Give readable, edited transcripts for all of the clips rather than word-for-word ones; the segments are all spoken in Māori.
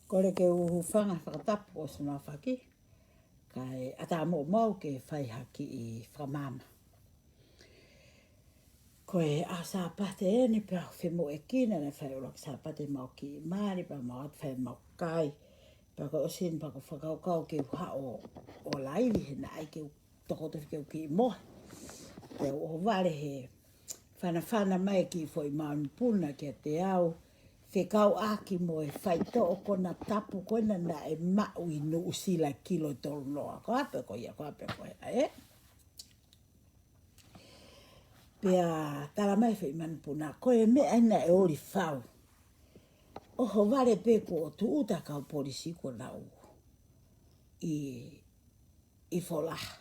Kore ke uhu whanga whakatapu o sa mawhaki. Kai ata mo mau ke whai haki I whamama. Koe a sa pate e ni pia whimo e kina na whai urak sa pate mau ki maari pa mau at whai mau kai. Pa ko osin pa ko whakau kau ke uha o laivi he na ai ke tokoto ke ki moa. Te o wale he whana mai ki foi mauni puna ke te au. Whekau aki mo e whaito o kona tapu kona na e mau I no usila kilo tolu noa. Ko ape ko ia, ko ape ko ia, Pea tala mai whi manpuna, ko e mea ina e ori whau. Oho wale pe ko o tu uta kau polisi ko nau I wholaha.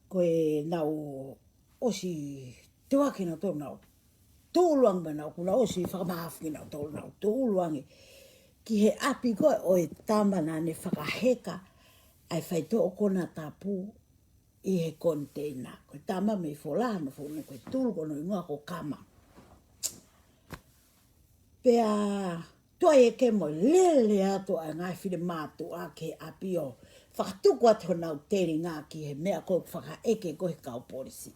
Ko e nau osi te wakina tō nau. Tūluang mana kuna osi whakamahafi nau tō nau. Tūluangi. Ki he api koe o e tamana ne whakaheka ai whaito o kona tapu I he konteina. Koe tama me wholaha no whone koe tūlu kono ingoa ko kama. Pea tua e ke mo lele ato a ngai whire mātu a ke api o whakatuku ato nau teri ngā ki he mea koe whakaeke koe kau polisi.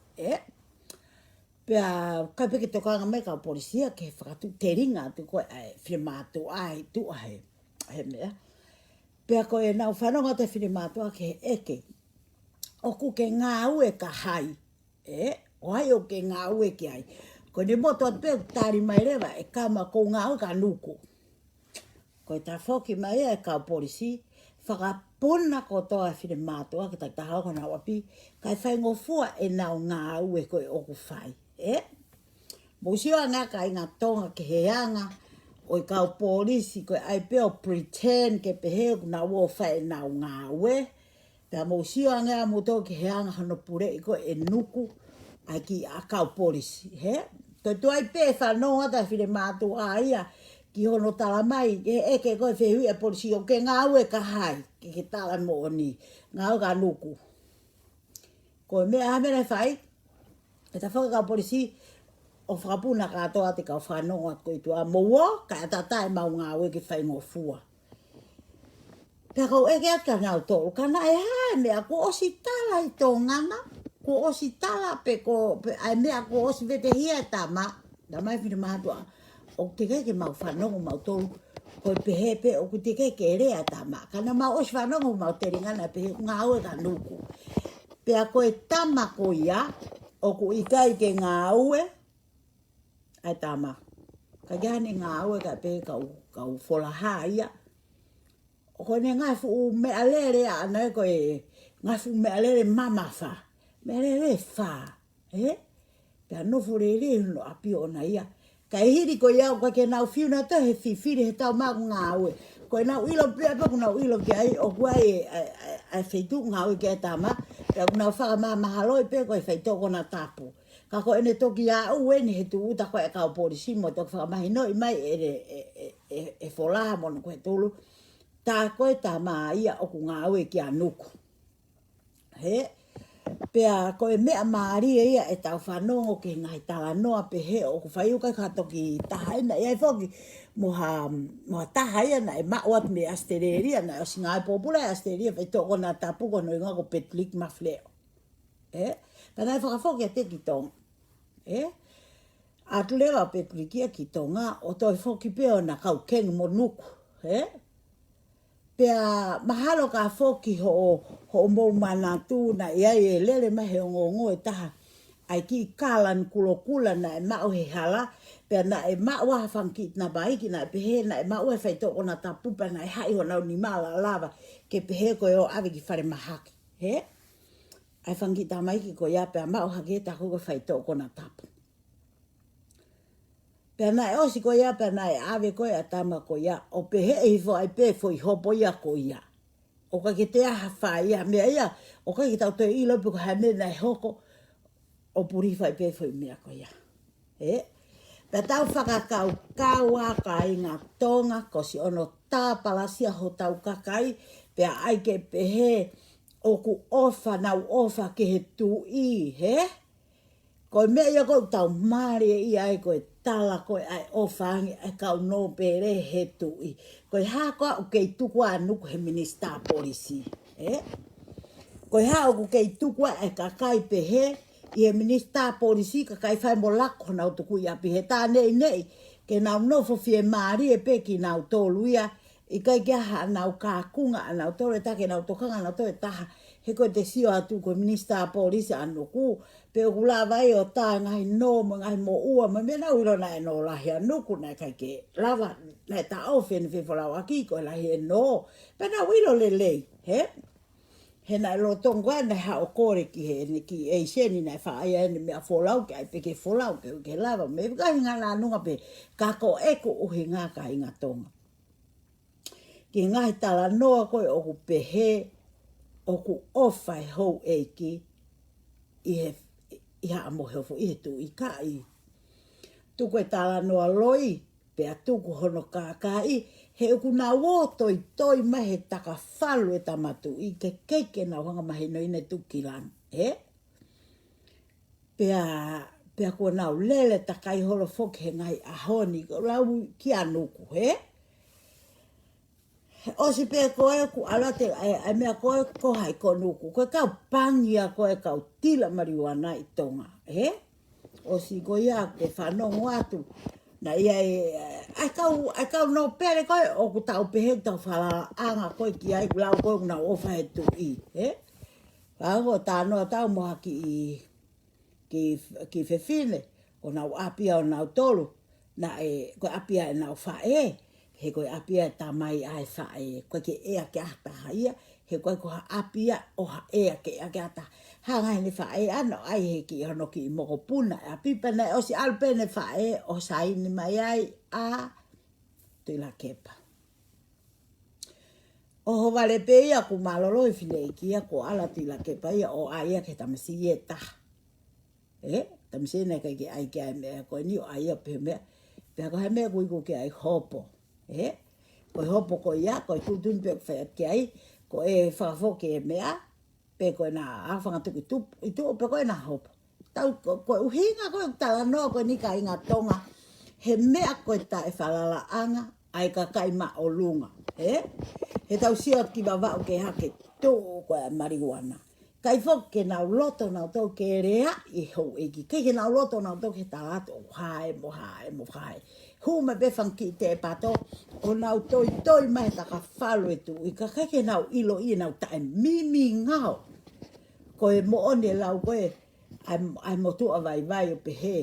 Pea kai peke tokanga mai kau polisia ke whakatuku teri ngā tu koe ai whire mātu a he tu a he mea. Pea koe nau whanonga te whire mātu a ke eke. Oku ke ngā ue ka hai. O hai o ke ngā ue ki ai. Ko ne moto at pēu tāri mai rewa e kama ko ngā ue ka nuku. Ko e tā whoki mai e kau polisi. Whakapuna ko toa whire mātua ki tai tahau ka nau api. Kai whaingo fua e nau ngā ue ko e oku whai. Mōsio ngā ka I ngā tonga ke heanga. O I kau polisi ko e ai pēo pretend ke peheo ku nau o whai e nau ngā ue. Pea mōsio ngā moto ke heanga hano pure I ko e nuku. Ai ki a kau polisi, Toi tuai pē whanonga ta whire mātu a ia ki hono tala mai eke koe whehui a polisi o ke ngā ue ka hai ki ke tala mo o ni ngā ue ka nuku. Koe mea hamere whai, e ta whaka kau polisi o whakapuna katoa te kau whanonga koe tua moua ka ata tae mau ngā ue ki whaingo fua. Pea kau eke atka ngau tolu, kana e hae mea ko osi tala I tō ngana. Ko osi tala pe ko ai mea ko osi vete hia tama da mai whire mātua o te keke mau whanongo mau tolu ko pehe pe o te keke rea tama kana mau osi whanongo mau te ringana pehe ngā ue ka nuku pea ko e tama ko ia o ko I kai ke ngā ue ai tama ka gane ngā ue ka pehe kau wholaha ia o ko ne ngai fu mea lere ana ko e ngai fu mea lere mama wha Mere wha, Pea nofu re no api o na ia. Ka hiri ko iau ka ke nau whiuna ta he whiwhiri he tau maku ngā ue. Ko e nau ilo pia pa ku nau ilo ki ai o kuai ai whaitu ngā ue ki ai tama. Pea ku nau whaka maa mahaloi pe ko e whaitoko na tapu. Ka ko ene toki a ue ni he tu uta ko e kau polisi mo toki whaka mahi noi mai e wholaha mono ko he tulu. Tā koe tā maa ia o ku ngā ue ki a nuku. Pea ko e mea maari e ia e tau whanongo ke ngai tala noa pe he o ku whaiukai ka toki tahaina. Iai whoki moha tahaia na e mauat me astereria na o si ngai popula e astereria whai toko na tapuko no inga ko petlik mafleo. Pea nai whakafoki a te ki tonga. Atu lewa petlikia ki tonga o toi whoki peo na kau kengi mo nuku. Pea mahalo ka whoki ho mou manatu na iai e lele mahe o ngongo e taha. Ai ki kālan kulokula na e mau he hala. Pea na e mau aha whankit na baiki na e pehe na e mau e whaitoko na tapupa na e hai ho nau ni mala lava. Ke pehe ko e o awe ki whare mahaki. Ai whankit na maiki ko ia pea mau hake ta kuka whaitoko na tapu. Pea na e osi ko ia, pea na e awe ko ia tama ko ia, o pehe e hifo ai pe fo I hopo ia ko ia. O ka ke te aha wha ia, mea ia, o ka ke tau te ilo pe ko hane na e hoko, o puri whai pe fo I mea ko ia. Pea tau whakakau kaua ka I ngā tonga, ko si ono tā palasia ho tau kakai, pea ai ke pehe, o ku ofa nau ofa ke he tu I, Ko me ia ko tau mare ia ai ko tala ko ai ofangi ai kau no pere he tui. Ko ha ko o ke tuku anu ko he minister policy. Ko ha o ke tuku ai ka kai pe he i minister policy ka kai fai mo lako na tuku ia pe he ta nei nei ke na no fo fie mari e pe ki na tolu ia i kai ke ha na ka kunga na tolu ta ke na to kanga na to ta he ko te sio atu ko minister policy anu ku pe ula vai o ta ngai no mo ngai mo ua ma me na ulo na no la he no ku na kai ke lava na ta ofen fe fola wa ki ko la he no pe na ulo le he he na lo tongwa na ha o kore ki he ni ki e seni na fa ai ni me fola ke ai pe ke fola ke lava me ga nga na no pe ka ko e ko o he nga ka inga tonga ki nga tala no ko o ku pe he o ku ofai ho e ki i he i ha mo he fo i tu i kai tu ko tala no loi pe atu ko hono ka i he ku na wo toi mai he taka falu e tamatu i ke keke na wanga mai no ine tu kilan pe ko na lele takai holo fo ke ngai a honi ko lau ki anuku o si pe ko e ku ala te ai me ko hai ko nuku ko ka pangia ko e ka tila marijuana i tonga o si ko ia ke fa no watu na ia ai ka no pere ko o ku tau pe he tau fala anga ko ki ai lau ko na o fa tu i a go ta no tau mo ki fe fine o na apia o na tolu na ko apia na fa he ko apia ta mai ai fa ko ke ke ata ia he ko apia o ke ata ha ngai ni fa ano ai he ki no ki mo ko puna api pena o si alpene fa o sai ni mai ai a te la kepa o ho vale pe ia ku malolo i fine ki ko ala te la kepa ia o ai ke tamsi eta tamsi na ke ai ke me ko ni ai pe me pe ko he me ku ke ai hopo ko hopo ko ia ko tu pe fa ke ai ko e fa fo ke mea pe ko na afanga tu pe ko na hopo tau ko uhinga ko tala no ko ni ka inga tonga he mea ko ta e falala anga ai ka kai ma o lunga he tau sia ki baba o ke hake to ko marijuana kai fo ke na loto na to ke rea i ho e ki ke na loto na to ke ta to hai mo hu me be fanki te pato o na toi mai ta ka falo e tu i ka ke na ilo i na ta mimi ngao ko e mo one lau ko e ai mo tu vai o pe he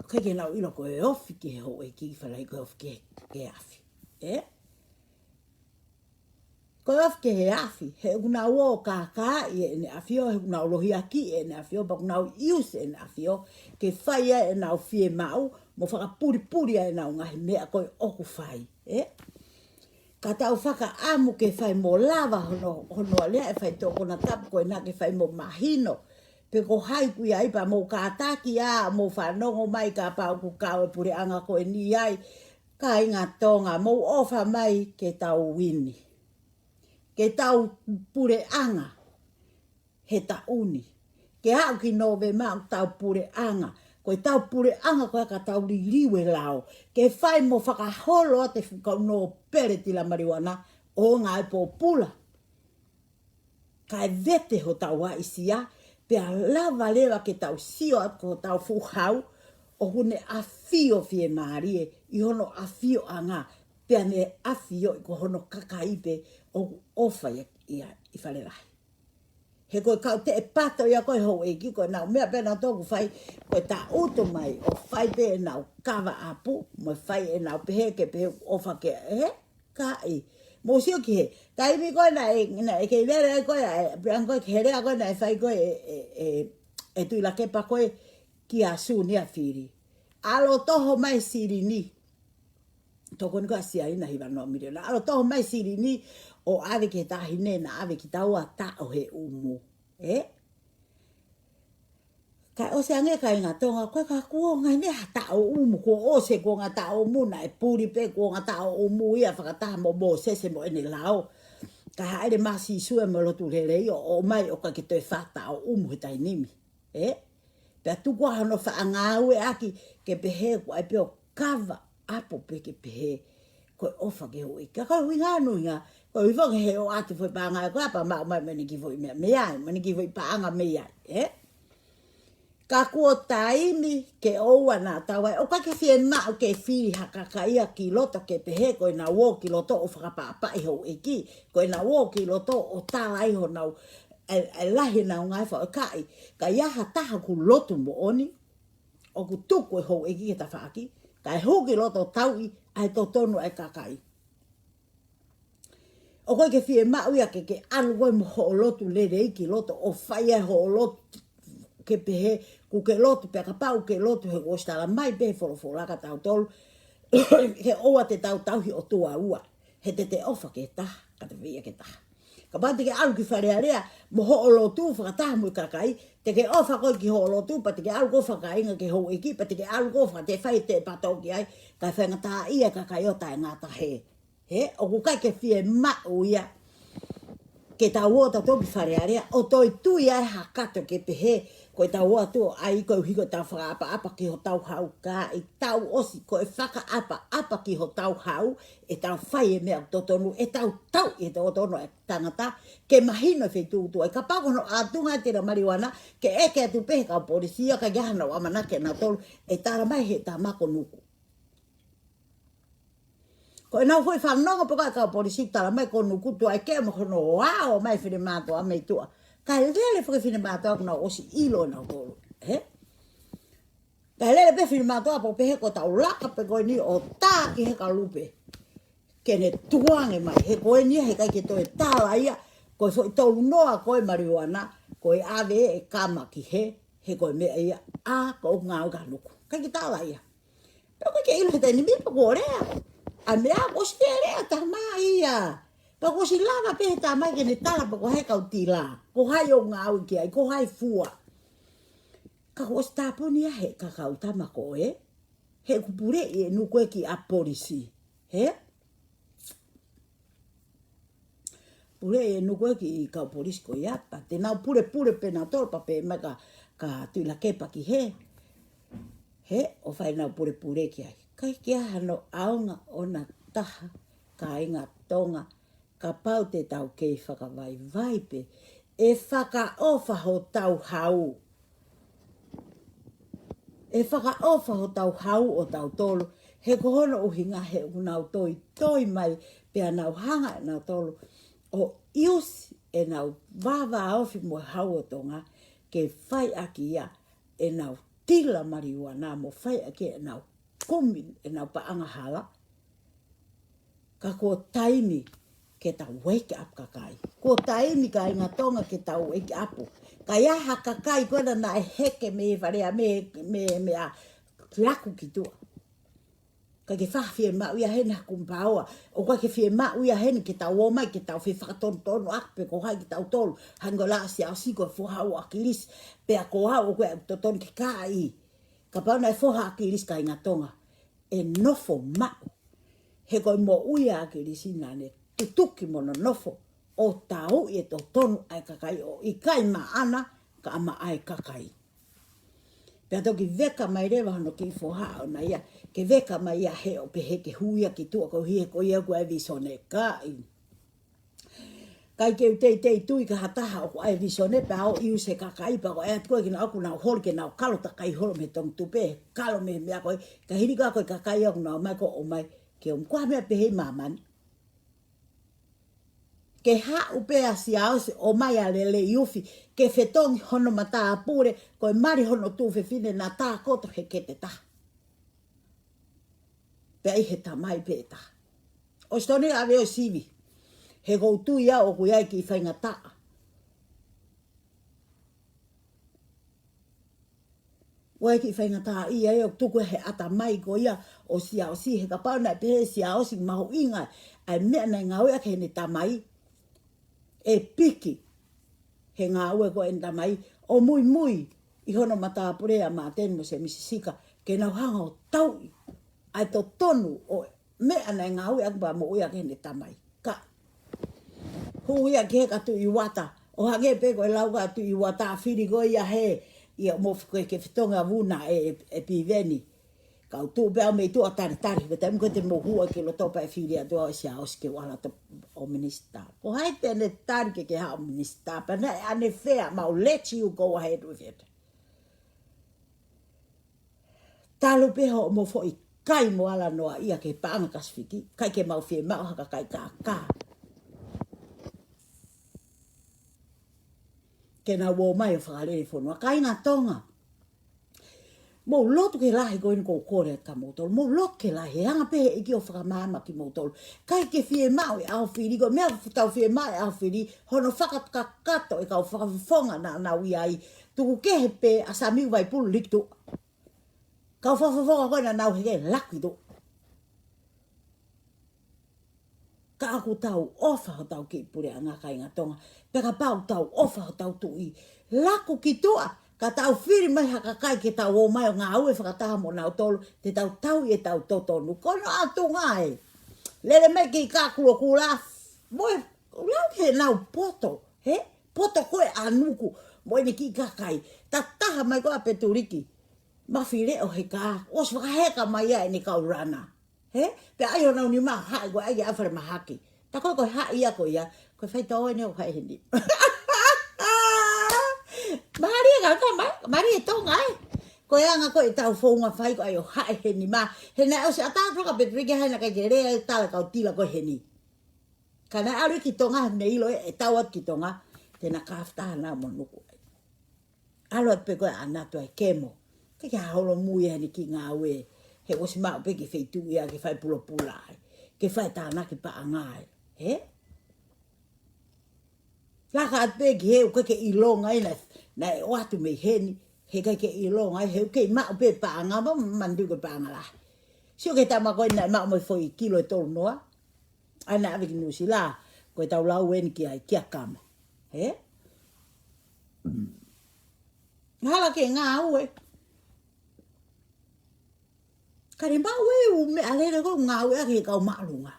ke na ilo ko e ofi ki ho e ki fala ko ofi ke afi ko of ke he afi he una wo ka e ne afio he una lo hiaki e ne afio ba una use e ne afio ke fai e na fie mau mo fa puri e na nga me ko o ku fai ka tau faka amu ke fai mo lava hono le e fai to na tap ko na ke fai mo mahino pe ko hai ku ai pa mo ka taki a mo fa no mai ka pa ku ka e puri anga ko ni ai ka inga tonga mo ofa mai ke tau wini ke tau pure anga he ta uni ke hau ki no ve ma tau pure anga ko tau pure anga ko ka tau liwe lao ke fai mo faka holo te ko no pere ti la marijuana o nga po pula ka vete ho tau wa isia pe lava leva ke tau sio ko tau fu hau o hune afio fie marie i hono afio anga pe ane afio ko hono kakaipe o ofa ia i fale lai he ko ka te pato ia ko ho e ki ko na me pena to ku fai ko ta uto mai o fai pe na kava apu mo fai e na pe ke pe ofa ke ka i mo sio ki tai mi ko na ke le ko ya ko ke le ko na fai ko e tu la ke pa ko ki asu ni afiri alo toho mai sirini toko ni ka sia ina hiva no mi na alo toho mai sirini o ave ke ta hine na ave ki ta wa ta o he umu ka o se ange ka inga tonga ko ka ku nga ne ta o umu ko o se ko nga ta o mu na e puri pe ko nga ta o umu ia fa ta mo se mo ene lao ka haere masi su e mo lo tu le o mai o ka ke te fa ta o umu ta nimi pe Pe tu kwa hano fa anga ue aki ke pehe ko ai peo kava apo pe ke pehe ko ofa ke oi ka ka winga no nga ko i vong he o ati foi pa anga ko apa ma me ni voi me ai me ni voi pa anga me ai ka ko taimi ke o wana tawa o ka ke fie ma o ke fi haka ka ia ki loto ke pehe ko na wo ki loto o fa pa pa ho eki ko na wo ki loto o ta ai ho na lahi na ngai fa kai ka ia hata ku loto mo oni o ku tuku ho eki ta fa aki ka ho ki loto taui ai to tonu ai kakai o ko ke fie ma ia ke algo mo ho loto le de ki loto o fa ia ho loto ke pehe ku ke lotu pe ka pau ke lotu he ostala mai be fo la ka tau tol ke o te tau hi o tua ua he te ofa ke ta ka te via ke ta ka ba te ke alu ki fare area mo ho lotu fa ta mo ka kai te ke ofa ko ki ho lotu pa te ke alu ko fa ka inga ke ho eki pa te ke alu ko fa te fai te pa to ki ai ka fa ngata ia ka kai o ta ngata he o ku kai ke fie ma uia ke ta wo ta to ki fare area o toi tu ia hakato ke pehe ko ta wa tu ai ko hi ko ta fa apa ki ho tau hau ka e tau osi ko e faka apa ki ho tau hau e tau fai me to tonu e tau e to tonu tangata ke mahino fe tu e ka pa no atunga te marijuana ke e ke tu pe ka polisia ka ga no amana ke na tol e tara mai he ta ma ko nuku ko na foi fa no ko ka polisia tara mai ko nuku tu ai ke mo no wow mai fe ma to a mai tu ka le fo fine ma to no o si ilo no to ka le be fine ma to po pe ko ta la ka pe ko ni o ta ki he ka lupe ke ne tuange mai he ko ni he ka ke to ta la ia ko so to no a ko marijuana ko ave e kama ki he ko me ia a ko nga ga no ka ki ta la ia pe ko ke ilo te ni mi ko re a me a ko stere ta mai ia pa ko si lava pe ta mai ke ne tala pa ko he ka utila ko hai o ngau ki ai ko hai fua ka ko sta poni he ka ka utama ko he ku pure e nu ko ki a polisi he pure e nu ko ki ka polisi ko ya pa te na pure pe na tor pa pe ma ka tu la ke pa ki he o fai na pure ki ai kai ki a no aunga ona taha ka inga tonga ka pau te tau kei whakawai pe e whaka ofa ho tau hau e whaka ofa ho tau hau o tau tolu he kohono uhinga he unau toi mai pe anau hanga nau tolu o iusi e nau wawa ofi mo hau o tonga ke whai aki ia e nau tila marijuana mo whai aki e nau kumin e nau paanga hala ka ko taimi ke ta wake up kakai ko taimi ka inga tonga ke ta wake up ka ia hakakai ko na heke me varea me a laku ki tu ka ke fa fie ma ia hena kumpaoa o ka ke fie ma ia hena ke ta wo mai ke ta fe fa ton ak pe ko ha ki ta tol hangola si ko fo ha wa kilis pe ko ha o ko ton ke kai ka pa na fo ha kilis ka inga tonga e no fo ma he ko mo uia kilis nane tutuki mono nofo o tau e to tonu ai kakai o i kai maana ka ama ai kakai. Pea toki veka mai rewa hano ki foha o na ia ke veka mai ia he o pehe ke huia ki tua ko hie ko ia kua e visone kai. Kai ke tei tui ka hataha o ai visone pe au iu se kakai pa ko e atkua ki na aku na hol ke na kalo ta kai holo me tong tupe kalo me mea koe ka hiri ka koe kakai o na mai ko o mai ke o mkua mea pehe mamani. Ke ha upea si aose o mai a lele iufi ke fetongi hono mata apure koe mari hono tu fe fine na tā koto he ke te ta. Pea i he ta mai pe ta. O stone ave o sivi. He goutu ia o kuiai ki whainga ta. Wai ki whainga ta ia e o tuku he ata mai ko ia o si he ka pauna pe si aosi mahu inga ai mea nei ngau ia ke ne ta mai. E piki he ngā ue ko enda mai o mui i hono mata purea mā tenu se misisika ke nau hanga o tau ai to tonu o mea nei ngā ue akba mo uia ke ne tamai ka hu ia ke ka tu i wata o hage pe ko e lauga tu i wata whiri ko ia he ia mo ke fitonga vuna e piveni ka tu be me tu atari ko tem ko te mo hua ke lo topa e filia do sia os ke wala to o minista ko hai te ne tari ke ha o minista pa na ane fair ma let you go ahead with it talo pe ho mo foi kai mo ala noa ia ke panga kasfiki kai ke mau fie mau haka kai ka ke na wo mai fa le fo no kai na tonga mo lot ke lahi ko in ko kore ka motor mo lot ke lahi anga pe e ki o fa mama ki motor kai ke fie mau au fili go me tau fie mai au fili hono faka ka kato e ka fa fonga na wi ai tu ke pe asami vai pul liktu ka fa ko na he lakido ka aku tau ofa tau ki pure anga kai nga tonga pe ka pau tau ofa tau tu i laku ki tua ka tau firi mai haka kai ke tau o mai ngā ue whakataha mo nau tolu te tau e tau totonu kono atu ngai lele me ki ka kua kula moi lau he nau poto he poto koe anuku moi ni ki ka kai ta taha mai ko ape turiki ma fire o he ka os whakaheka mai ai ni kau rana he pe ai o nau ni ma hai ko ai afare mahaki ta ko hai ia ko ia ko fai toi ne o hai hindi Maria ga ka mai Maria to ngai ko anga ko tau fonga fai ko ayo hai he ni ma he na o se ata ka petrike hai na ka gere ta ka tila ko he ni kana aru ki tonga nei lo e tau ki tonga te na kafta na mo nuku alo pe ko ana to e kemo ke ya holo mu ye ni ki nga we he o se ma pe ki fei tu ya ki fai pulo pulai ke fai ta na ki pa ngai he la ka pe ki he ko ke ilonga ina na o atu me heni he kai ke ilonga he ke ma pe pa nga ba mandu ke pa nga la sio ke ta ma ko na ma mo foi kilo to no ana ave no si la ko ta la wen ki ai kia kama he hala ke nga we kare ba we u me ale ko nga we ke ka ma lunga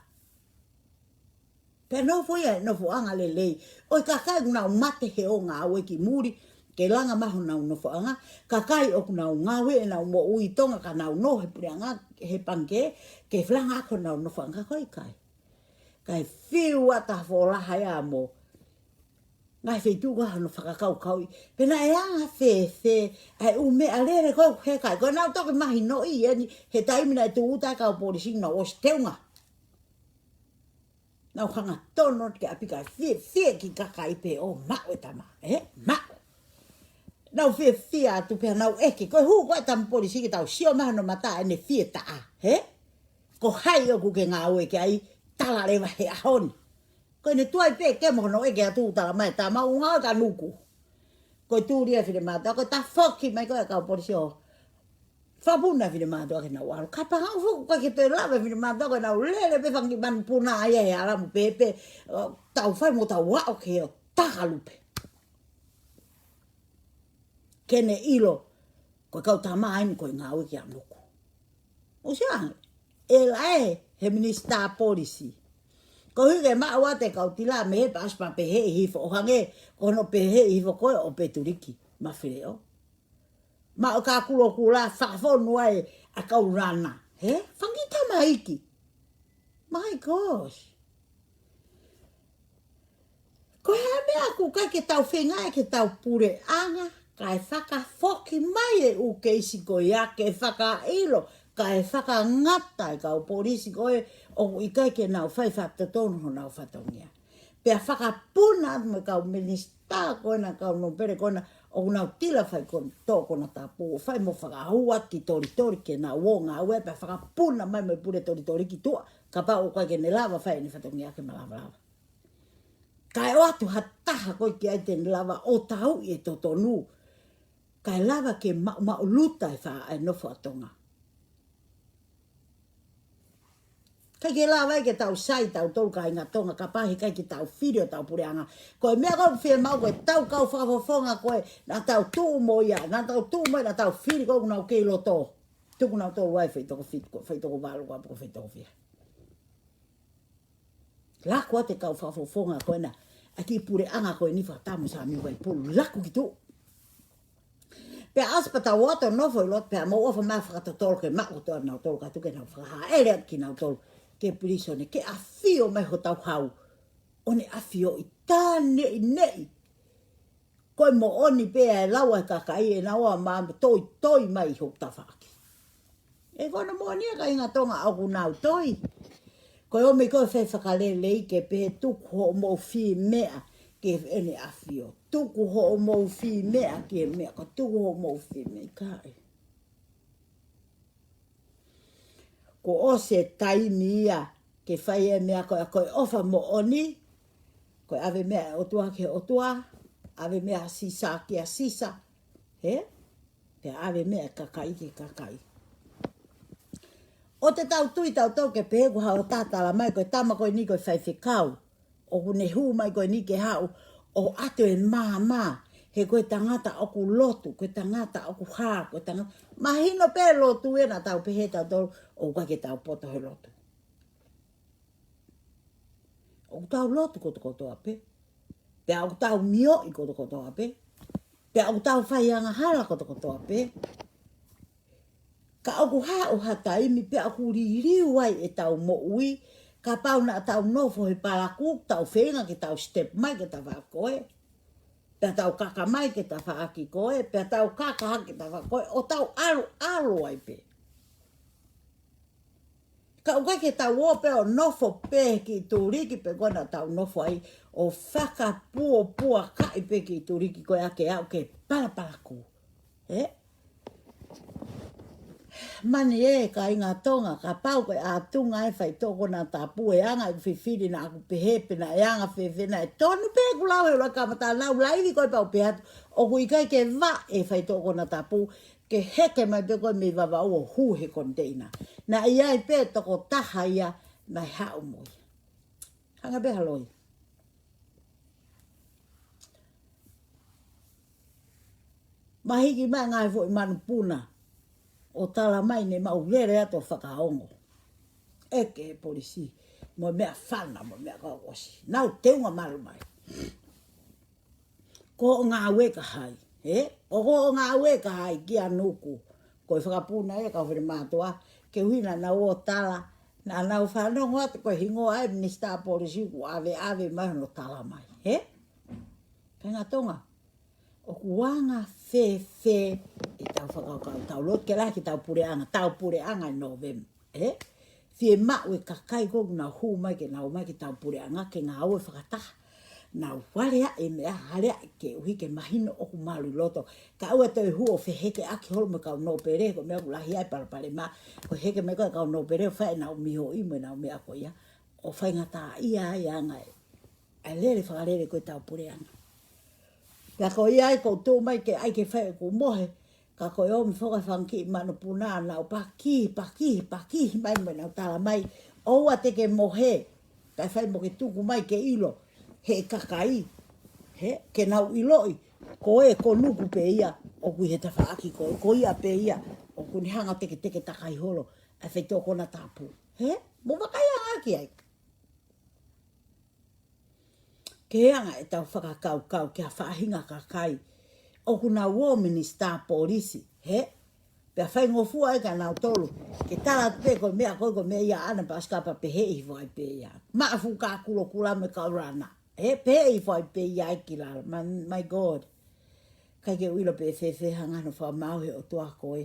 pe no foi no fo anga le o ka ka na mate he o nga we ki muri ke langa maho na no fo anga ka kai o na nga we na mo ui tonga ka na no he prenga he pange ke flanga ko na no fo anga kai fiu ata fo la haya mo ngai fe tu ga no fa ka kau pe na e anga fe ai u me ale ko he kai ko na to ke mahi no i he tai mina tu uta ka po ri sing no o steunga na hanga tono ke apika fe ki ka kai pe o ma o tama ma na fe tu pe na e ki ko hu ko tam polisi ki tau sio ma no mata ene fe ta he ko hai o ku ke nga o ke ai tala le va he ahon ko ne tu ai pe ke mo no e ke tu ta mai ta ma unga ka nuku ko tu ria fi ma ta ko ta foki mai ko ka polisi o fa buna fi ma to ke na wa ka pa ha fu ko ke pe la fi ma to ko na le pe fangi ban puna ai ala mo pe tau fai mo ta wa o ke ta lupe kene ilo ko kau tama ai ko nga o ki anuku o sia he minister policy ko hige ma wa te kau tila me pas pa pe he hi fo hange ko no pe he hi fo ko o pe turiki ma freo ma o ka kulo kula fa fo no ai a kau rana he fangi tama iki my gosh ko he me aku ka ke tau fenga ke tau pure anga kai whaka foki mai e u keisi ko ia ke whaka ilo kai whaka ngata e kau polisi ko e o i kai ke nau whai whapta tonu ho nau whatongia pia whaka puna me kau minista ko na kau no pere ko na o nau tila whai kon tō ko na tapu o whai mo whaka hua ki tori ke na wonga ue pia whaka puna mai me pure tori ki tua ka pa o kai ke ne lava whai ni whatongia ke malava kai o atu hataha ko ki ai te lava o tau i e totonu kai lava ke ma luta e fa ai no fotonga kai ke lava ke tau sai tau tol kai nga tonga ka pahi kai ke tau video tau pureanga ko me ko fe mau ko tau kau fa fonga ko na tau tu mo ya na tau tu mo na tau fili ko na ke lo to tu na to wifi to fit ko fe to valu ko fe to fi la ko te kau fa fonga ko na aki pureanga ko ni fa tamu sa mi vai pulu la ku kitu pe aspata wato no foi lot pe mo ofa ma fra tol ke ma o to na tol ka tu ke na fra ele ki na tol ke prisone ke afio me ho tau hau one afio i tane nei ko mo oni pe lawa ka kai e na wa ma toi mai ho ta fa e kono mo ni ka inga tonga au na toi ko o me ko fe fa kale le ke pe tu ko mo fi mea ke ene afio tuku ho mo fi mea ke mea ko tuku ho mo fi me kai ko o se tai mia ke fai e mea ko ofa mo oni ko ave mea o tua ke o tua ave mea sisa ke a sisa he pe ave mea kakai ke kakai o te tau tui tau tau ke pe ko ha o tatala mai ko tama ko ni ko fai fikau o ne hu mai ko ni ke hau o ato e mama he koe tangata o ku lotu koe tangata o ku ha koe tangata mahino pe lotu e na tau pe he tau tau o ka ke tau poto he lotu o tau lotu ko toa pe pe au tau mio i ko toa pe pe au tau fai anga hala ko toa pe ka aku ha o hatai mi pe aku riri wai e tau mo ui ka pau na tau nofo he paraku tau whenga ki tau step mai ke tau koe pe tau kaka mai ke tau aki koe pe tau kaka haki tau koe o tau alu ai pe ka uka ke tau o pe o nofo pe ki turiki pe kona tau nofo ai o whaka pua kai pe ki turiki koe ake au ke paraku mani e ka inga tonga ka pau ko a tunga e fai toko na tapu e anga i whiwhiri na aku pehepe na e anga whiwhina e tonu pe kulau e ula kamata lau laivi koi pau pehatu o kui kai ke va e fai toko na tapu ke heke mai pe koi me vava ua hu he konteina na ia i pe toko taha ia mai hao moi hanga pe haloi mahiki mai ngai fo i manu puna o tala mai ne mau lere ato whakaongo. Eke polisi. Mo mea whana, mo mea kaokosi. Nau teunga maru mai. Ko ngā weka hai. O ko ngā weka hai ki anuku. Ko i whakapuna e ka whare mātua. Ke huina na o tala. Na nau whanongo atu ko hingo ai minister polisi ku ave mai no tala mai. Penga tonga. O kuanga fe e tau whakakau tau lot ke la ki tau pureanga i November fie mau e kakai kogu na hu mai ke nau mai ki tau pureanga ke ngā ue whakataha na warea e mea harea ke uhi ke mahino oku malu loto ka ua toi huo fe heke aki holo me kau no pere ko mea kulahi ai parapare ma ko heke me kau no pere whae nau miho imo nau mea ko ia o whai ngata ia ai anga e lere whakarere koe tau pureanga ka ko ia ko to mai ke ai ke fa ko mohe ka ko yo mi foka fanki manu puna na paki mai mai na tala mai o wa te ke mohe ka fa mo ke tuku mai ke ilo he kakai ke nau iloi ko e ko nuku pe ia o ku he ta fa aki ko ia pe ia o ku ni hanga te ke takai holo a fe to ko na tapu mo makaya aki ai ke anga e tau whakakau ke a whaahinga kakai. O kuna war minister polisi, Pea whai ngofua e ka nau tolu. Ke tala pe ko mea ko mea ia ana paskapa pe hei vai pe ia. Ma fu ka kulo kula me ka rana. Pe hei vai pe ia ki la. My God. Kai ke uilo pe fe hanga no fa mau he o tua koe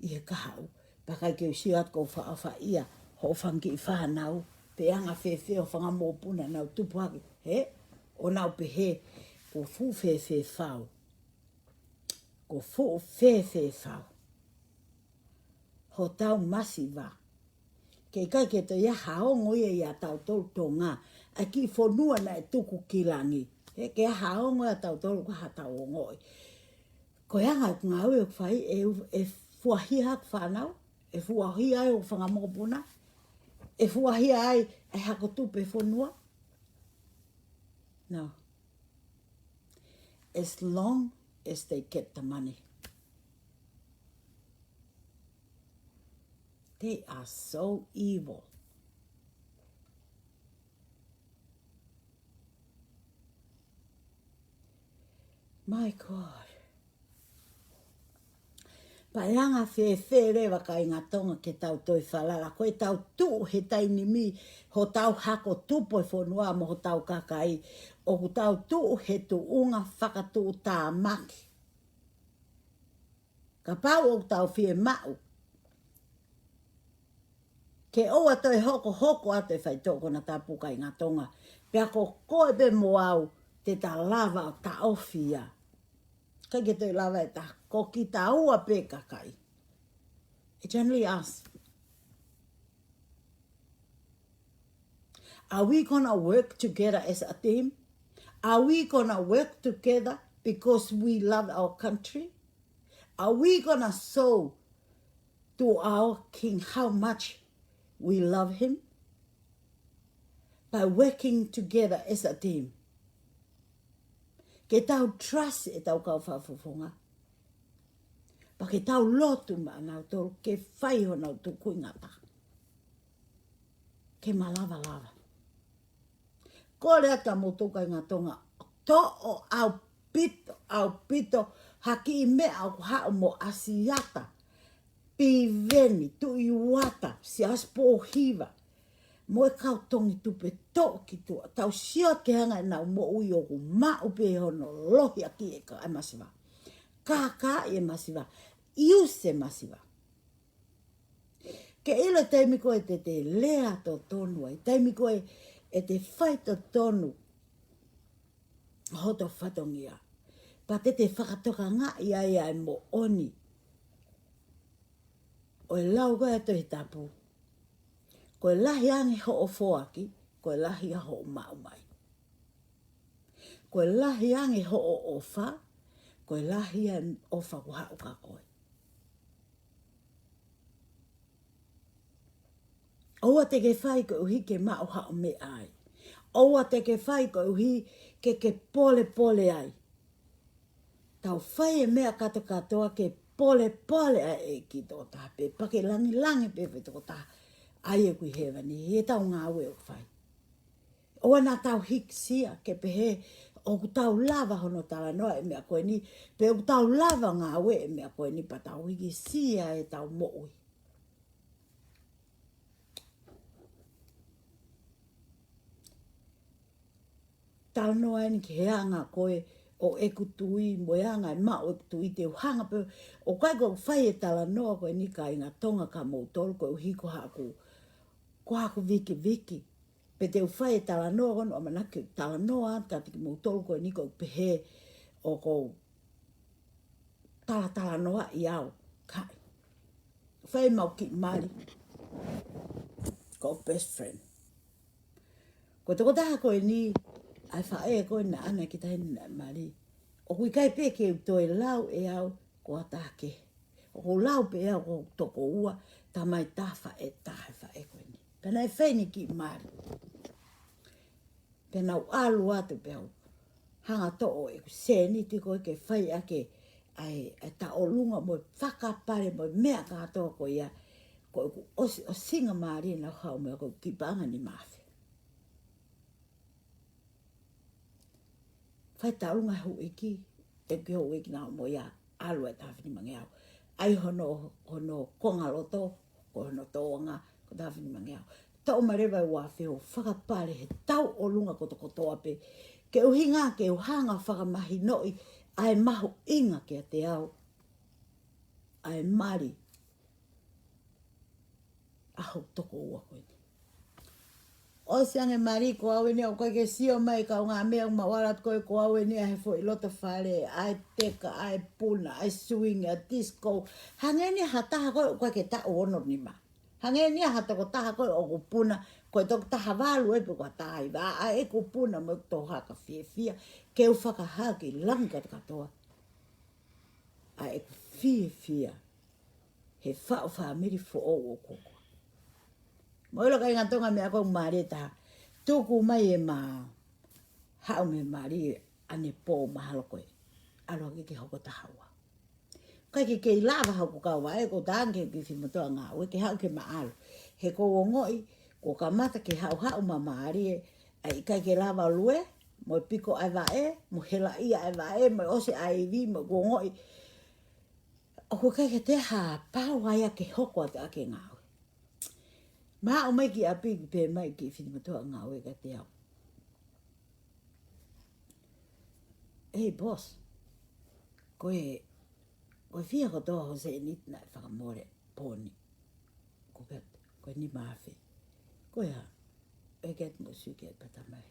i he kahau. Pa kai ke usiat ko fa ia ho fangi fa nau. Pe anga fe o fanga mo puna nau tupu haki. O nau pe he ko fu fe fau. Ko fu fe fau. Ho tau masiva. Ke kai ke te ia haongo ia tau tolu tonga. A ki fonua na e tuku kilangi. Ke haongo ia tau tolu ka hatau ngoi. Ko yanga ngau e fai e fuahia hak whanau. E fuahia e o whangamopuna. E fuahia ai e hakotupe fonua. No. As long as they get the money. They are so evil. My God. Paeanga whewhere waka i ngā tonga ke tau toi whalala. Koe tau tū he taini mi ho tau hako tūpo i whanua mo ho tau kakai. O ku tau tū he tu unga whakatū tā maki. Ka pau o tau whie mau. Ke oa toi hoko ate whai tōko na tā puka i ngā tonga. Pea ko koe pe mo au te tā lava o tā ofia. Kai ke toi lava e tā ko ki tā ua pe kakai. It generally asks, are we gonna work together as a team? Are we gonna work together because we love our country? Are we gonna show to our king how much we love him? By working together as a team. Ke tau trust e tau kau whawhawhonga. Pa ke tau lotu ma nau tō ke whai ho nau tō kuingata. Ke malava lava. Ko rea ta mo tōka i ngā tonga. Tō o au pito haki i mea au hao mo asiata. Pi veni tu i wata si aspo hiva. Mo e kau tongi tupe tō ki tua. Tau siot ke hanga e nau mo ui o ku ma upe hono lohi aki e ka e masiva. Ka e masiva. Iu se masiva. Ke ilo teimi koe te lea to tonu ai. Teimi koe e te whai to tonu. Hoto whatongia. Pa te whakatoka ngā ia e mo oni. O e lau koe ato he tapu. Ko e lahi ange ho o foaki, ko e lahi a ho o maumai. Ko e lahi ange ho o ofa, ko e lahi a ofa ku hau ka koe. Oua te ke whai ko uhi ke mao hao me ai. Oua te ke whai ko uhi ke pole ai. Tau whai e mea kato katoa ke pole ai e ki tō tape. Pake langi pe tō tape. Ai e kui hewa ni, he tau ngā ue o whai. Oa nā tau hiksia ke pehe, o ku tau lava hono tala noa e mea koe ni, pe o ku tau lava ngā ue e mea koe ni, pa tau hiki sia e tau moui. Tala noa e ni ke heanga koe o eku tui, mo heanga e mao eku tui te uhanga, pe o kai ko whai e tala noa koe ni ka inga tonga ka mou tolu koe uhiko haku. Ko haku viki. Pe te uwhai e tala noa kono, ama nake tala noa, ka tiki mou tolu koe niko pehe o ko tala noa i au. Kai. Whai mau ki mari. Ko best friend. Ko toko taha koe ni, ai whae koe na ana ki tahi na mari. O kui kai pe ke toi lau e au, ko atake. O ko lau pe au ko toko ua, ta mai taha e taha whae koe ni. Pena e whaini ki mari. Pena u alu atu peo. Hanga to'o e ku sēni tiko e ke whai ake ai ta o lunga mo whakapare mo mea katoa ko ia. Ko o singa mari na hau mea ko ki panga ni mawhi. Whai ta lunga hu iki. E ki hu iki na mo ia alu e tawhini mangeau. Ai hono konga loto, ko hono toonga. Dawhini mangeau. Tau marewa ua whio whakapare he tau o lunga kotokotoa pe. Ke uhinga ke uhanga whakamahi noi ai mahu inga ke te au. Ai mari. Aho toko ua koe. O siange mari ko awe ni o koe ke sio mai ka o ngā mea mawarat koe ko awe ni a he fo i loto whare. Ai teka, ai puna, ai swing, ai disco. Hangeni hataha koe ke ta ono ni ma. Hangeni hata ko taha koe o kupuna, koe tok taha walu e pe ko taha iwa, a e kupuna mo to haka fia, ke u whakahaki langa katoa. A e fia, he whao whamiri fo o koko. Moilo kai ngā tonga mea kou maare taha, tuku mai e mā, hao me maari ane pō mahalo koe, alo ke hoko taha ua. Kai ke lava hau ko kawa e ko tange ki whimotoa ngā ue ke hau ke maalo. He ko o ngoi, ko ka mata ke hau ma maari e, ai kai ke lava lue, mo piko ai vae, mo hela ia ai vae, mo ose ai vi, mo ko ngoi. o kai ke te ha pa wai ke hoko ta ke ngau ma o mai ki api pe mai ki fini mo to ngau e ka te au hey boss ko fia ko to ho se ni na fa more poni ko ni mafi ko ya e get mo su ke pata mai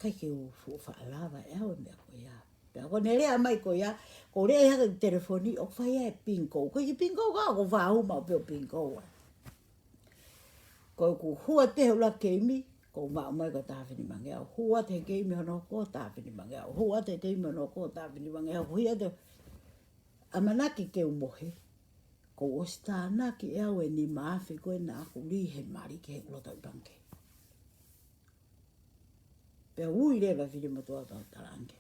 kai ke u fu fa lava e o me ko ya pe ko ne le mai ko ya ko le ya ke telefoni o fa ya pinko ko ki pinko ko va u ma pe pinko ko ku hua te la ke mi ko ma mai ko ta fini mangi au hua te ke mi no ko ta fini mangi au hua te ke mi no ko ta fini mangi au hua te amanaki ke u mohe ko o sta na ki e au e ni maafi ko e na aku li he mari ke lo ta banke pe ui le va fili mo to ta talange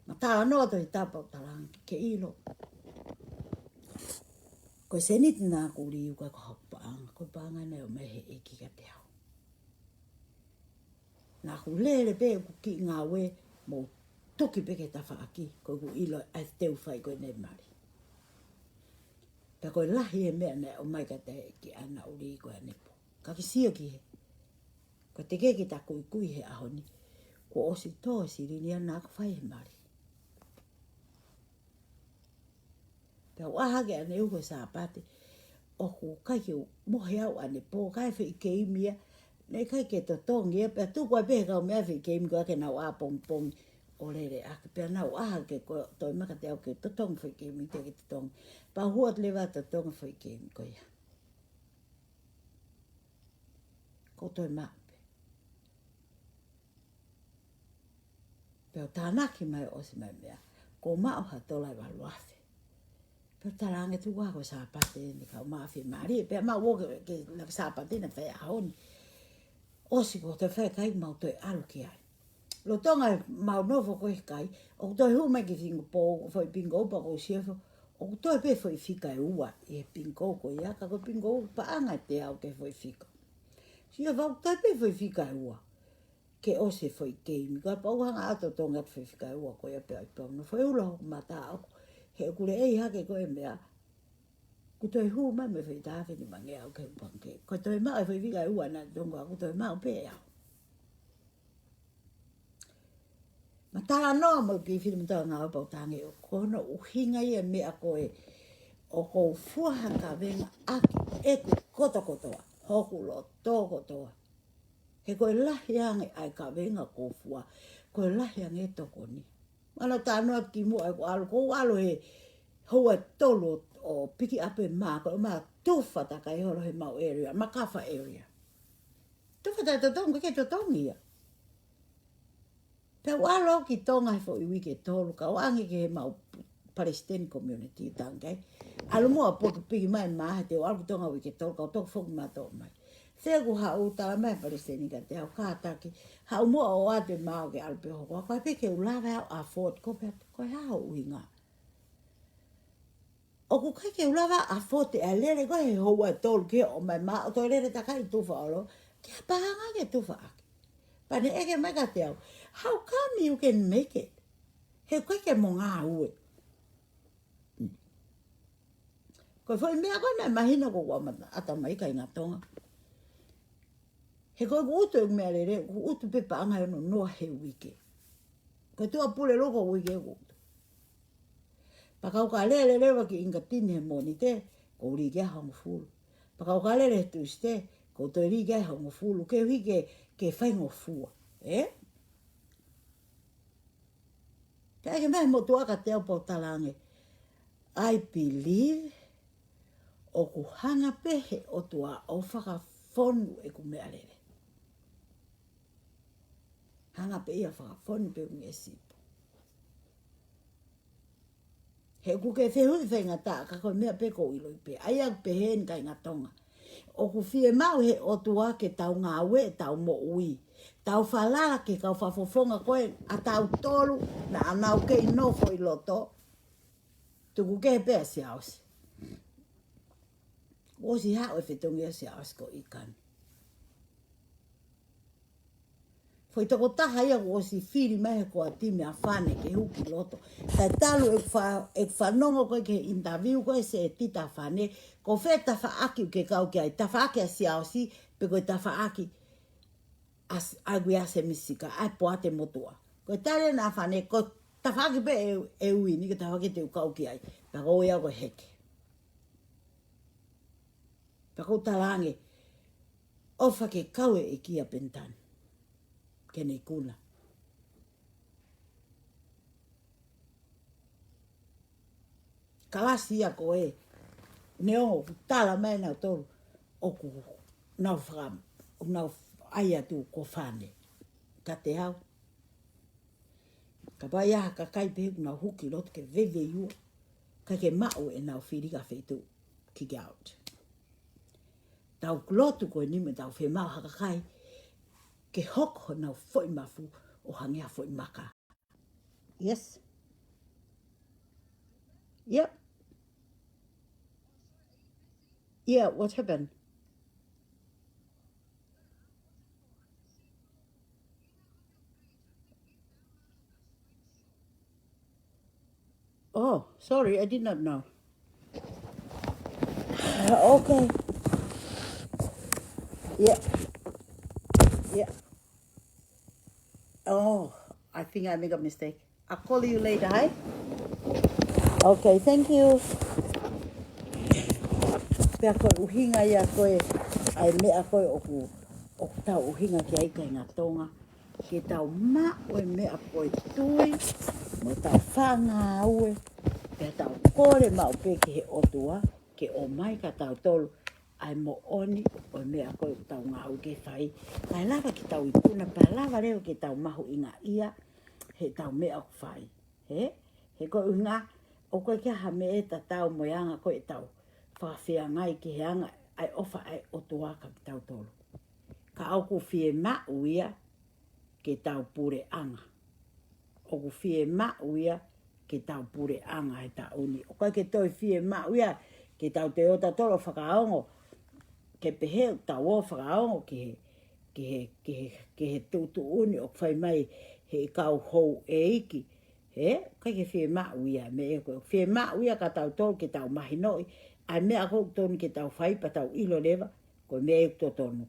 ma ta no to ta pa talange ke ilo ko se ni na ku li ko pa ko pa nga ne o me he e ki ka te au na ku le pe ku ki nga we mo toki pe ke ta fa aki ko ku ilo ai te u fai ko ne mari pe ko lahi e mea ne o mai ka te ki ana uri ko ane po ka ki sia ki he ko te ke ki ta kui he ahoni ko o si tō si rini ana ka whai he mari pe o aha ke ane uko sa apate o ku kai ke mohe au ane po kai whi ke imia ne kai ke to tongi e pe tu kwa pe ka o mea whi ke imi kwa ke nau a pong pong o lere ake pe nau aha ke ko toi maka te au ke to tong whi ke imi te ke to tong pa huat lewa to tong whi ke imi ko ia ko toi maa Pero tānaki mai o si mai mea, ko mao ha tolai wa luafe. Pero talange tu wa ko sāpate ni ka maafi maari, pe ma wo ke la sāpate na whai ahoni. O si ko te whai kai mau toi alu ki ai. Lo tonga mau novo ko kai, o toi hu mai ki fingo po, foi pingo pa ko siefo, o toi pe foi fika e ua, e pingo ko ia, ka ko pingo pa anga te au ke foi fika. Siefo, o toi pe foi fika e ua. Ke o se foi game ka pa wa nga to tonga foi fika ua ko ia pe pa no foi ulo mata he ku le ei ha ke ko e mea ku toi hu ma me foi ta fe ni mangi au ke panke ko toi ma foi fika ua na tonga ku toi ma pe ya mata no mo ki fi mata nga pa tangi ko no u hinga ia me a ko e o ko fuha ka venga a e koto hoku lo to koto he koe lahi ange ai ka venga kofua, koe lahi ange toko ni. Mana tānoa ki mua ai ko alo he hoa tolo o piki ape maa, koe maa tufa taka e horo he mau area, makafa area. Tufa tai totonga ke totongi ia. Pea walo ki tonga he fo i wike tolu, ka wangi ke he mau Palestine community tangai. Alu mua poki piki mai maa he te o alku tonga wike tolu, ka o toku foku maa tō mai. Se ku ha u ta mai Palestine ka te au kātaki, ha u mua o ate mao ke alpe hoko, koe peke u lawa au a Fort, koe ha u inga. O ku kai ke u lawa a Fort e lere koe he hoa tolu ke o mai mao, toi lere takai tufa olo, ke a pahanga ke tufa ake. Pane eke mai ka te au, how come you can make it? He koe ke mo ngā ue. Koe foi mea koe mai mahina ko wamata, ata mai kai ngā tonga. He koe ku utu e mea lere, ku utu pepa anga e no noa he wike. Koe tua pule loko wike ku utu. Pakau ka lere lewa ki inga tine he moni te, ko uri kia hangu fulu. Pakau ka lere he tuiste, ko toi ri kia hangu fulu, ke hui ke whaingo fua. Ka eke mehe mo tuaka te au pau talange. I believe o ku hanga pehe o tua o whaka whonu e ku mea lere. Hanga pe ia whakawhonu pe unge sipo. He ku ke whehui whenga tā, ka koe mea pe ko ilo i pe. Aia pe hen kai ngā tonga. O ku whie mau he o tua ke tau ngā ue, tau mo ui. Tau whalala ke kau whafofonga koe a tau tolu na anau ke inofo i loto. Tuku ke pea si ausi. Osi hao e whetongia si ausi ko ikani. foi toko taha ia o si fili mai ko atime a fane ke huki loto ta talu e fa nongo ko ke interview ko se tita fane ko feta fa aki ke kau ke ta fa aki si au si pe ko ta fa aki as agua se misika ai poate motua ko tale na fane ko ta fa aki pe e ui ni ke ta fa ki te kau ke ai ta ko ia ko heke ta ko talange o fa ke kau e kia pentani kene kuna. Kalasi ia ko e neo tala mai na tolu oku nau fram nau aia tu ko fane ka te au ka ba ia ka kai pe na huki lot ke veve yu ka ke mau e nau firi ka fetu kick out tau klotu ko ni me tau fe mau ha ka kai ke hoko nau foi mafu o hangia foi maka. Yes. Yep. Yeah, what happened? Oh, sorry, I did not know. Okay. Yeah. Yeah. Oh, I think I make a mistake. I'll call you later, hi? Okay, thank you. Pea koe uhinga ia koe, ai mea koe o tau uhinga ki aika ngā tonga. Ke tau ma oe mea koe tui, mo tau whanga aue, pea tau kore mau pe ke he otua, ke o mai ka tau tolu, ai mo oni oe mea koe tau ngā au ke whai. Pai lava ki tau ipuna, pai lava reo ke tau mahu inga ia, he tau mea o whai. He koe uhinga, o koe kia ha me e ta tau moianga koe tau. Whawhia ngai ki heanga ai ofa ai otuaka ki tau tolu. Ka au ku whie mau ia ke tau pure anga. O ku whie mau ia ke tau pure anga he ta uni. O kai ke toi whie mau ia ke tau te ota tolo whakaongo. Ke pehe tau o whakaongo ke he tutu uni o whai mai he kau hou e iki. Kai ke whie mau ia me e koe. Whie mau ia ka tau tolu ke tau mahi noi. Ai mea kou tonu ke tau whai pa tau ilo lewa, koe mea e to tonu.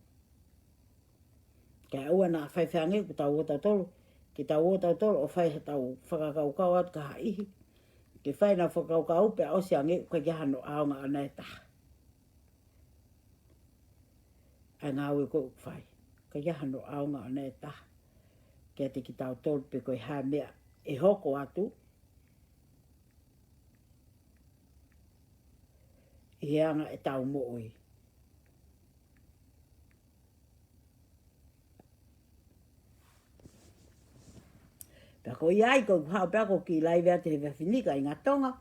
Kai aua nā whai whange ku tau o tau tolu, ke tau o tau tolu o whai tau whakakaukau atu ka haihi. Ke whai nā whakaukau pe o si ange koe kia hano aonga ana e taha. Ai ngā ue koe whai, koe kia hano aonga ana e taha. Kia te ki tau tolu pe koe hae mea e hoko atu, i heanga e tau mooi. Pea ko iai ko hao pea ko ki lai vea te he whinika i ngā tonga,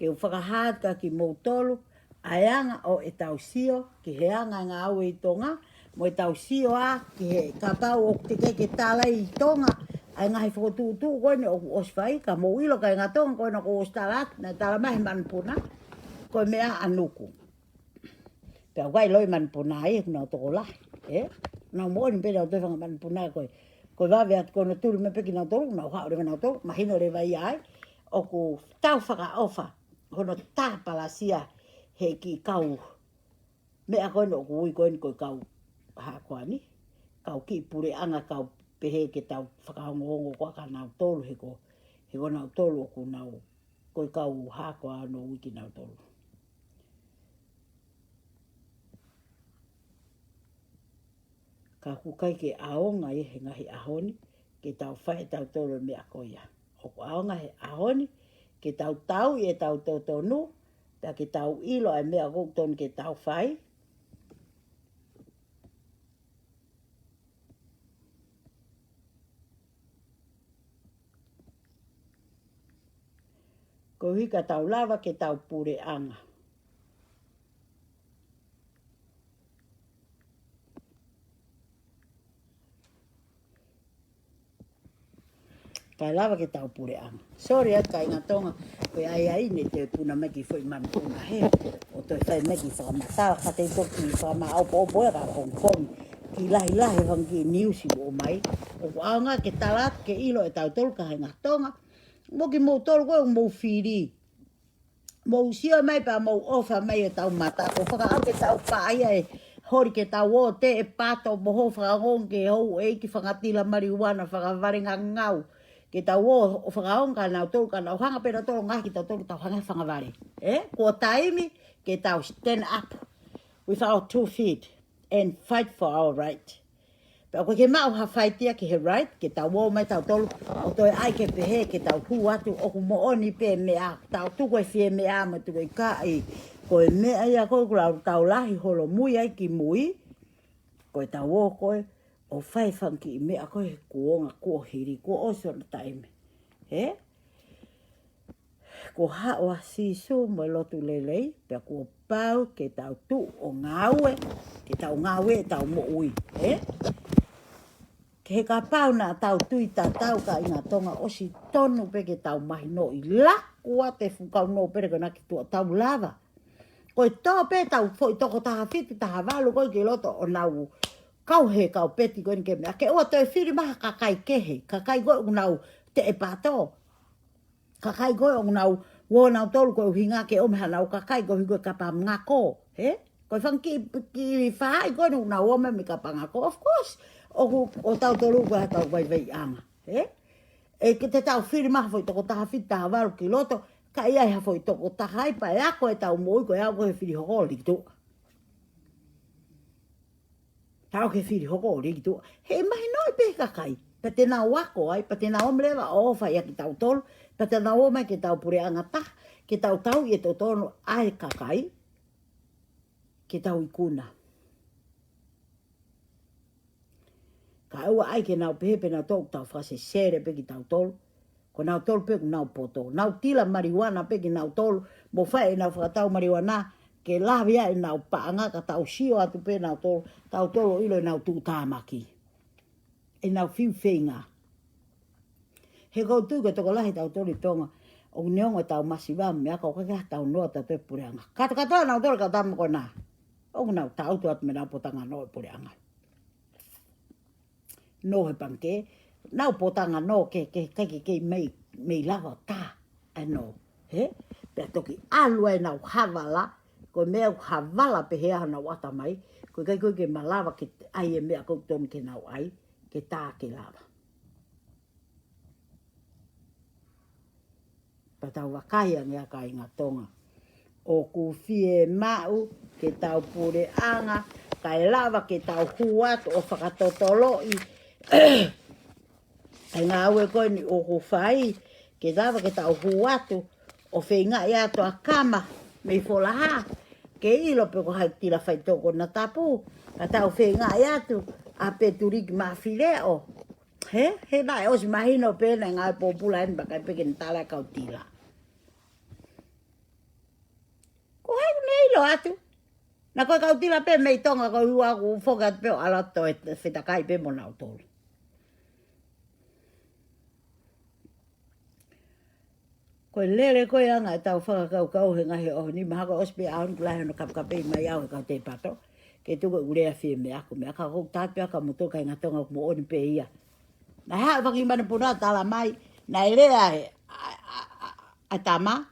ke u whakahātka ki mōtolu, aianga o e tau sio, ki heanga ngā au i tonga, mo e tau sio a, ki he kapau o te keke tālai i tonga, ai ngā he whakotūtū koe ne o oswhai, ka mō ilo ka i ngā tonga koe na ko ostalat, na tāla mahi manpuna, koe mea anuku. Pea wai loi manpuna e, kuna o toko lahi, Nā mōni pēra o te whanga manpuna koe, koe wawe atu koe na tūru me peki nā toru, nā hao rewa nā toru, mahino rewa i ai, o ku tau whaka ofa, hono tāpala sia he ki kau, mea koe no ku ui koe ni koe kau hākoa ni, kau ki pure anga kau pehe ke tau whakahongo koa ka nā toru he ko nā toru o ku nā koe kau hākoa no ui ki nā toru. Ka kukai ke aonga e he ngahi ahoni, ke tau whae tau tolo mea koia. O ku aonga he ahoni, ke tau tau i e tau totonu, ta ke tau ilo ai mea koutonu ke tau whae. Ko hika tau lava ke tau pure anga. Kai lava ke tau pure anga. Sorry at kai ngā tonga, koe ai ne te puna meki fwoi manu puna he. O toi whai meki whakamatawa, ka te toki whakamau opo e ka Hong Kong. ki lai vangi niusi o mai o anga ke talat ke ilo e tau tolu ka henga tonga mo ki mo tolu ko mo firi mo sia mai pa mo ofa mai e tau mata o whaka au ke tau paia e hori ke tau o te e pato mo ho whakahong ke hou e ki whakatila marihuana whakavarenga ngau ke tau o whakahong ka nau tolu ka nau hanga pera tolu ngā ki tau tolu tau hanga whangavare kua taimi ke tau stand up with our 2 feet and fight for our right. Pero ke mau ha fight ia ke he right ke tau o mai tau tolu o toi ai ke pehe ke tau hu atu o ku mo oni pe mea tau tu ko fie mea ma tu ka i ko me ai ko tau lahi holo mui ai ki mui ko tau o ko o fai fanki me ko he kuonga ko hiri ko o so time ko ha o si so mo lotu lelei pe ko pau ke tau tu o ngawe ke tau ngawe tau mo ui ke ka pau na tau tui ta tau ka inga tonga o si tonu pe ke tau mahi no i la kua te fukau no pere ka naki tua tau lava ko to pe tau foi toko taha fiti taha walu ko ke loto o nau kau he kau peti ko ke mea ke oa toi whiri maha kakai kehe kakai ko nau te e pato kakai ko nau wo nau tolu ko hinga ke o meha nau kakai ko higo kapa ngako ko fanki ki fai ko nau o me kapa ngako of course o tau tolu ko tau vai ama e ke te tau whiri maha foi toko taha fiti taha walu ki loto ka ia ha foi toko taha ipa e ako e tau moi ko e ako he whiri hoko li tu tau ke whiri hoko li tu he mahi noi pe kakai pa te nau wako ai pa te nau mrewa o fa ia ki tau tolu pa te nau mai ke tau pure angata ke tau tau i e totono ai kakai ke tau ikuna ka ua ai ke nau pepe na tau tau whase sere pe ki tau tolu ko nau tolu pe ku nau poto nau tila marihuana pe ki nau tolu mo whae nau whakatau marihuana ke lavia e nau paanga ka tau sio atu pe nau tolu ilo e nau tu tāmaki e nau fiu whenga he koutu ke toko lahi tau tolu tonga o neongo tau masiwa mea kau kakea tau noa tau te pureanga katoa nau tolu ka tamu ko nā o nau tau tu atu me nau potanga noa pureanga no he panke nau potanga no ke mei lava ta ano pe toki alua e nau havala ko mea havala pe hea nau ata mai ko kai ko ke malava ke ai e mea ko ton ke nau ai ke tā ke lava pa tau wakai anga ka inga tonga o ku fie mau ke tau pure anga kai lava ke tau huat o whakatotolo i ai ngā ue koe ni o ku whai ke lava ke tau huatu o whenga i ato a kama me folaha ke ilo pe ko hai tila whai toko na tapu ka tau whenga i ato a peturiki mawhireo he nai osi mahino pēna ngā popula en bakai peke ntala kau tila. Ko hai nei lo atu. Na koe kau tila pe mei tonga ko hua ku whokat peo alato e whetakai pe mona o tolu. Koe lere koe anga e tau whakakau he ngahi o ni maha ko ospe aun kulahe no kapkapei mai au he kau te pato. Ke tuko urea fie me ako me aka kou tāpia ka muto kai ngatonga mo oni pe ia. Na hea waki mana puna tala mai, na elea he a tama,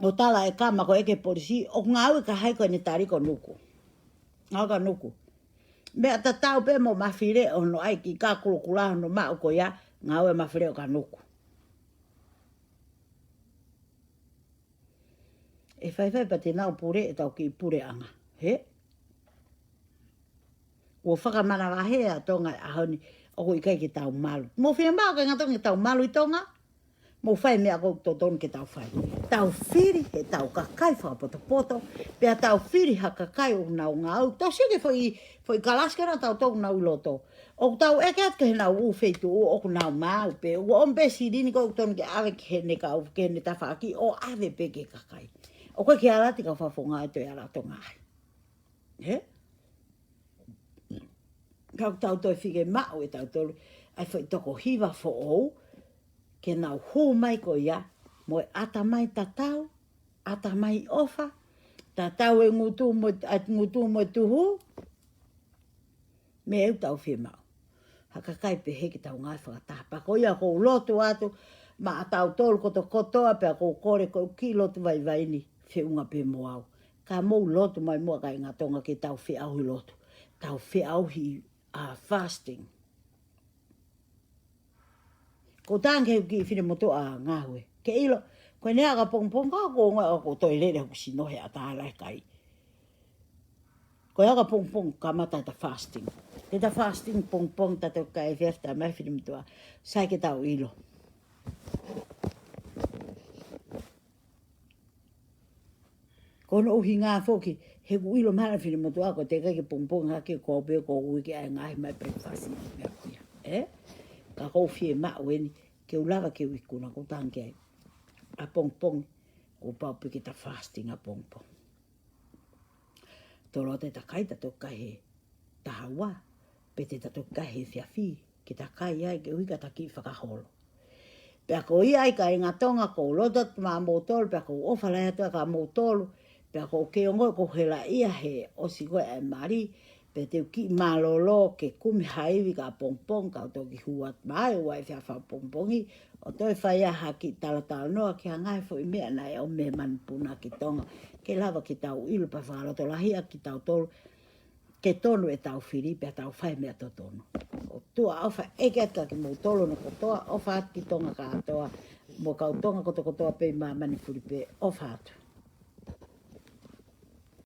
o tala e kama ko eke polisi, o ngau ka hai koe ne tariko nuku. Ngau ka nuku. Mea ta tau pe mo mawhire o no ai ki ka kulukulaho no mao ko ia, ngau e mawhire o ka nuku. E whai pa te nau pure e tau ki pure anga. O whakamana wahea tonga ahoni, o i kai ke tau malu. Mo whia mau ka ngatonga ke tau malu i tonga. Mo whai mea kou totonu ke tau whai. Tau whiri he tau kakai whakapoto. Pea tau whiri ha kakai o nau ngau. Tau sike foi kalaskara tau tau nau loto. O tau eke at ke he nau u feitu o ku nau mau pe. O ompe sirini kou tonu ke ave ke ne kau ke ne tawhaki o ave pe ke kakai. O koe ke alati ka whafonga e toi alato ngai. Kau tau toi whige mau e tau tolu, ai whai toko hiwa fo ou, ke nau hū mai ko ia, mo e ata mai tatau, ata mai ofa, tatau e ngutu mo tuhu, me eu tau whi mau. Haka kai pe heki tau ngai whakatapa. Ko ia ko lotu atu, ma a tau tolu koto kotoa pe a ko kore ko ki lotu vai vai ni whi unga pe mo au. Ka mou lotu mai mua kai ngā tonga ke tau whi auhi lotu. Tau whi auhi fasting. Ko tānge heu ki whine moto a ngāhue. Ke ilo, koe nea ka pongpong ka ko ngai o ko toi lere husi nohe a tālai kai. Ko ia ka pongpong ka mata ta fasting. Te ta fasting pongpong ta te kai verta mai whine moto a sai ke tau ilo. Kono uhi ngā whoki, he ku ilo mana whine moto a ko te kai ke pongpong hake ko peo ko ui ke ai ngahi mai breakfast ni mea kia. Ka kou fie maa weni, ke ulawa ke wikuna ko tanke ai. A pongpong, ko pau piki ta fasting a pongpong. Tolo te ta kai ta toka he tahawa, pe te ta toka he fiafi, ki ta kai ai ke uika ta ki whakaholo. Pea ko ia ai ka inga tonga ko lotot ma motolo, pea ko ofa lai atua ka motolo, pea ko ke ongo ko hela ia he osi koe ai mari, pe te ki malolo ke kumi haiwi ka pongpong ka toki huat mai wai fia fa pongpongi o toi fai aha ki tala noa ki hangai fo i mea nai o me manpuna ki tonga ke lava ki tau ilu pa whakaloto lahia ki tau tolu ke tonu e tau whiri pe tau whai mea to tonu o tua ofa eke atka ki mou tolu no kotoa ofa at ki tonga ka atoa mo kau tonga kotoa pe ma manipuri pe ofa atu